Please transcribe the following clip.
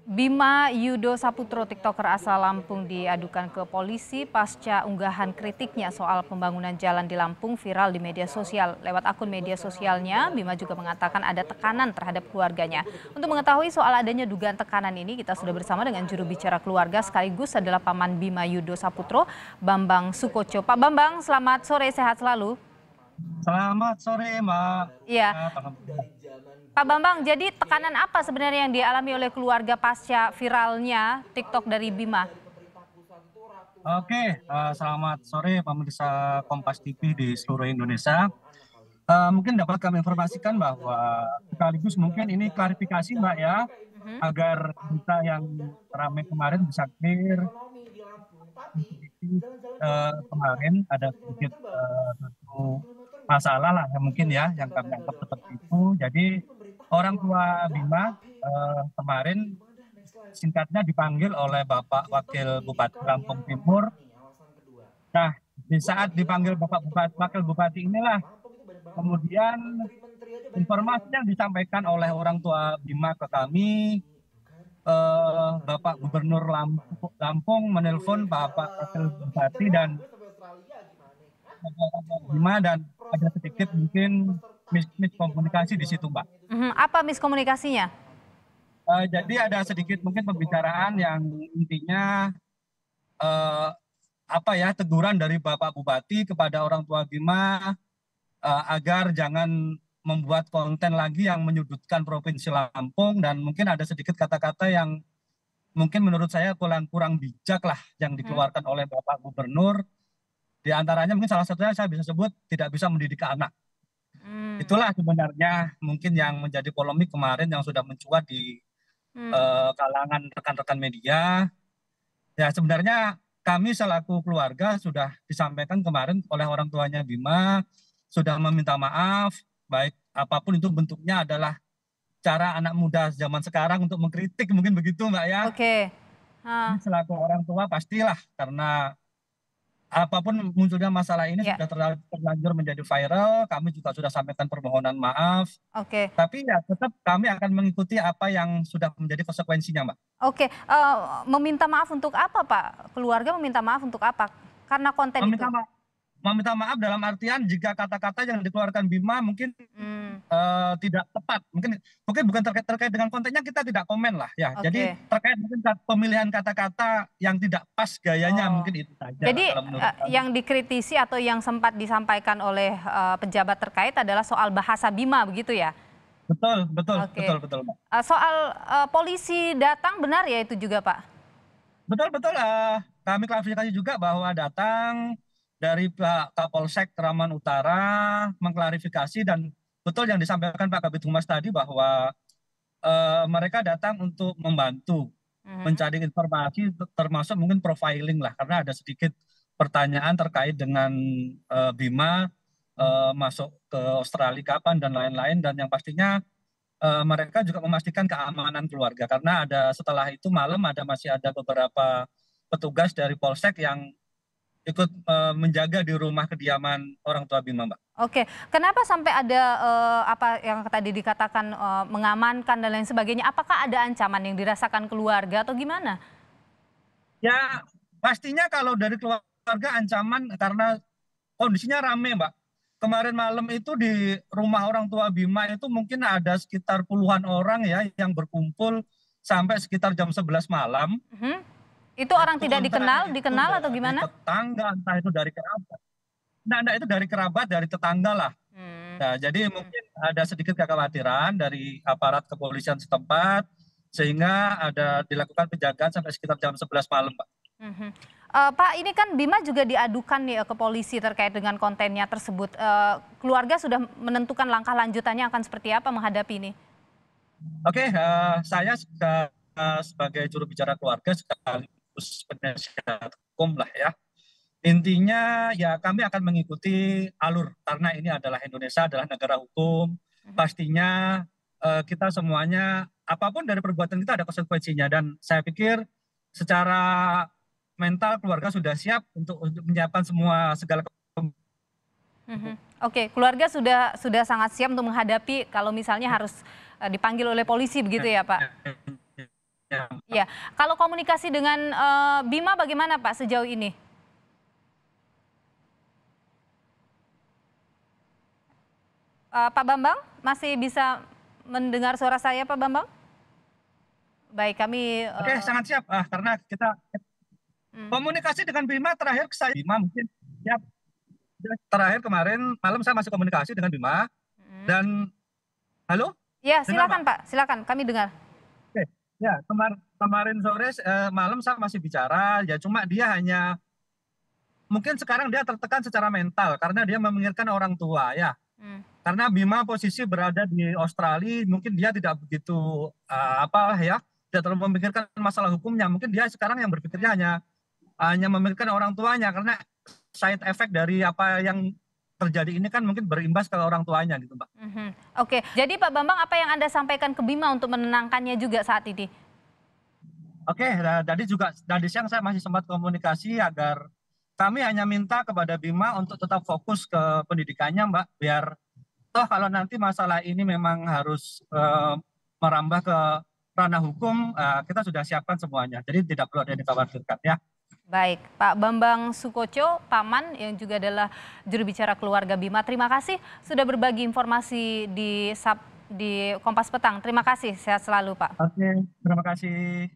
Bima Yudo Saputro, TikToker asal Lampung, diadukan ke polisi pasca unggahan kritiknya soal pembangunan jalan di Lampung viral di media sosial. Lewat akun media sosialnya, Bima juga mengatakan ada tekanan terhadap keluarganya. Untuk mengetahui soal adanya dugaan tekanan ini, kita sudah bersama dengan juru bicara keluarga sekaligus adalah paman Bima Yudo Saputro, Bambang Sukoco. Pak Bambang, selamat sore, sehat selalu. Selamat sore, Mbak. Iya, Alhamdulillah. Pak Bambang, jadi tekanan apa sebenarnya yang dialami oleh keluarga pasca viralnya TikTok dari Bima? Oke, selamat sore pemirsa Kompas TV di seluruh Indonesia. Mungkin dapat kami informasikan bahwa sekaligus mungkin ini klarifikasi, Mbak ya, Mhm. agar berita yang ramai kemarin bisa clear. Kemarin ada sedikit satu masalah lah yang mungkin ya yang kami anggap seperti itu. Jadi orang tua Bima kemarin singkatnya dipanggil oleh Bapak Wakil Bupati Lampung Timur. Nah, di saat dipanggil Bapak Bupati, Wakil Bupati inilah kemudian informasi yang disampaikan oleh orang tua Bima ke kami, Bapak Gubernur Lampung menelpon Bapak Wakil Bupati dan Bapak Bima dan ada sedikit mungkin miskomunikasi di situ, Mbak. Apa miskomunikasinya? Jadi ada sedikit mungkin pembicaraan yang intinya eh, apa ya, teguran dari Bapak Bupati kepada orang tua Bima agar jangan membuat konten lagi yang menyudutkan Provinsi Lampung, dan mungkin ada sedikit kata-kata yang mungkin menurut saya kurang bijak lah yang Mhm. dikeluarkan oleh Bapak Gubernur. Di antaranya mungkin salah satunya saya bisa sebut tidak bisa mendidik anak. Hmm. Itulah sebenarnya mungkin yang menjadi polemik kemarin yang sudah mencuat di Hmm. kalangan rekan-rekan media. Ya sebenarnya kami selaku keluarga sudah disampaikan kemarin oleh orang tuanya Bima, sudah meminta maaf, baik apapun itu bentuknya adalah cara anak muda zaman sekarang untuk mengkritik, mungkin begitu Mbak ya. Oke. Ini Ah, selaku orang tua pastilah, karena apapun munculnya masalah ini ya, sudah terlanjur menjadi viral, kami juga sudah sampaikan permohonan maaf, oke. tapi ya tetap kami akan mengikuti apa yang sudah menjadi konsekuensinya Mbak. Oke, meminta maaf untuk apa, Pak? Keluarga meminta maaf untuk apa? Karena konten itu? Meminta maaf, meminta maaf dalam artian jika kata-kata yang dikeluarkan Bima mungkin Hmm. tidak tepat, mungkin mungkin bukan terkait terkait dengan kontennya, kita tidak komen lah ya. Jadi Oke. terkait mungkin pemilihan kata-kata yang tidak pas gayanya, Oh. mungkin itu saja Jadi, kalau menurut kami. yang dikritisi atau yang sempat disampaikan oleh, pejabat terkait adalah soal bahasa Bima, begitu ya? Betul, betul, betul, Oke. betul, Mbak. Soal, polisi datang, benar ya itu juga, Pak? Betul, betul. Kami klarifikasi juga bahwa datang dari Pak Kapolsek Kraman Utara mengklarifikasi, dan betul yang disampaikan Pak Kabid Humas tadi bahwa mereka datang untuk membantu Mhm. mencari informasi, termasuk mungkin profiling lah, karena ada sedikit pertanyaan terkait dengan Bima masuk ke Australia kapan dan lain-lain, dan yang pastinya mereka juga memastikan keamanan keluarga, karena ada setelah itu malam masih ada beberapa petugas dari Polsek yang ikut menjaga di rumah kediaman orang tua Bima, Mbak. Oke, kenapa sampai ada, apa yang tadi dikatakan, mengamankan dan lain sebagainya? Apakah ada ancaman yang dirasakan keluarga atau gimana? Ya pastinya kalau dari keluarga ancaman karena kondisinya rame, Mbak. Kemarin malam itu di rumah orang tua Bima itu mungkin ada sekitar puluhan orang ya yang berkumpul sampai sekitar jam 11 malam. Mhm. Itu orang Itu tidak entah dikenal itu dikenal atau dari gimana? tetangga, entah itu dari kerabat. Nah, itu dari kerabat, dari tetangga lah. Mmm, Nah, jadi mhm, mungkin ada sedikit kekhawatiran dari aparat kepolisian setempat, sehingga ada dilakukan penjagaan sampai sekitar jam 11 malam, Pak. mhm. Pak, ini kan Bima juga diadukan nih, ke polisi terkait dengan kontennya tersebut. Keluarga sudah menentukan langkah lanjutannya akan seperti apa menghadapi ini? Oke, saya sebagai juru bicara keluarga sekaligus penasihat hukum lah ya. Intinya ya kami akan mengikuti alur, karena ini adalah Indonesia adalah negara hukum. Mhm. Pastinya kita semuanya apapun dari perbuatan kita ada konsekuensinya, dan saya pikir secara mental keluarga sudah siap untuk menyiapkan semua segala. Mhm. Oke, keluarga sudah sangat siap untuk menghadapi kalau misalnya harus, dipanggil oleh polisi begitu ya, Pak? Ya, kalau komunikasi dengan Bima bagaimana Pak sejauh ini? Pak Bambang masih bisa mendengar suara saya Pak Bambang? Baik, kami Oke, sangat siap. Karena kita hmm, komunikasi dengan Bima terakhir saya Bima mungkin siap. Terakhir kemarin malam saya masih komunikasi dengan Bima hmm. dan halo, Ya, dengar silakan Mbak? Pak, silakan kami dengar. Oke, ya kemarin sore malam saya masih bicara, ya cuma dia hanya mungkin sekarang dia tertekan secara mental karena dia memikirkan orang tua ya. Hmm. Karena Bima posisi berada di Australia, mungkin dia tidak begitu apa ya, tidak terlalu memikirkan masalah hukumnya. Mungkin dia sekarang yang berpikirnya hanya memikirkan orang tuanya karena side effect dari apa yang terjadi ini kan mungkin berimbas ke orang tuanya gitu, Mbak. Mhm. Oke, jadi Pak Bambang apa yang Anda sampaikan ke Bima untuk menenangkannya juga saat ini? Oke, tadi juga tadi siang saya masih sempat komunikasi agar kami hanya minta kepada Bima untuk tetap fokus ke pendidikannya, Mbak, biar toh kalau nanti masalah ini memang harus merambah ke ranah hukum, kita sudah siapkan semuanya. Jadi tidak perlu ada yang dikhawatirkan ya. Baik, Pak Bambang Sukoco, Paman yang juga adalah juru bicara keluarga Bima. Terima kasih sudah berbagi informasi di Kompas Petang. Terima kasih, sehat selalu Pak. Oke, terima kasih.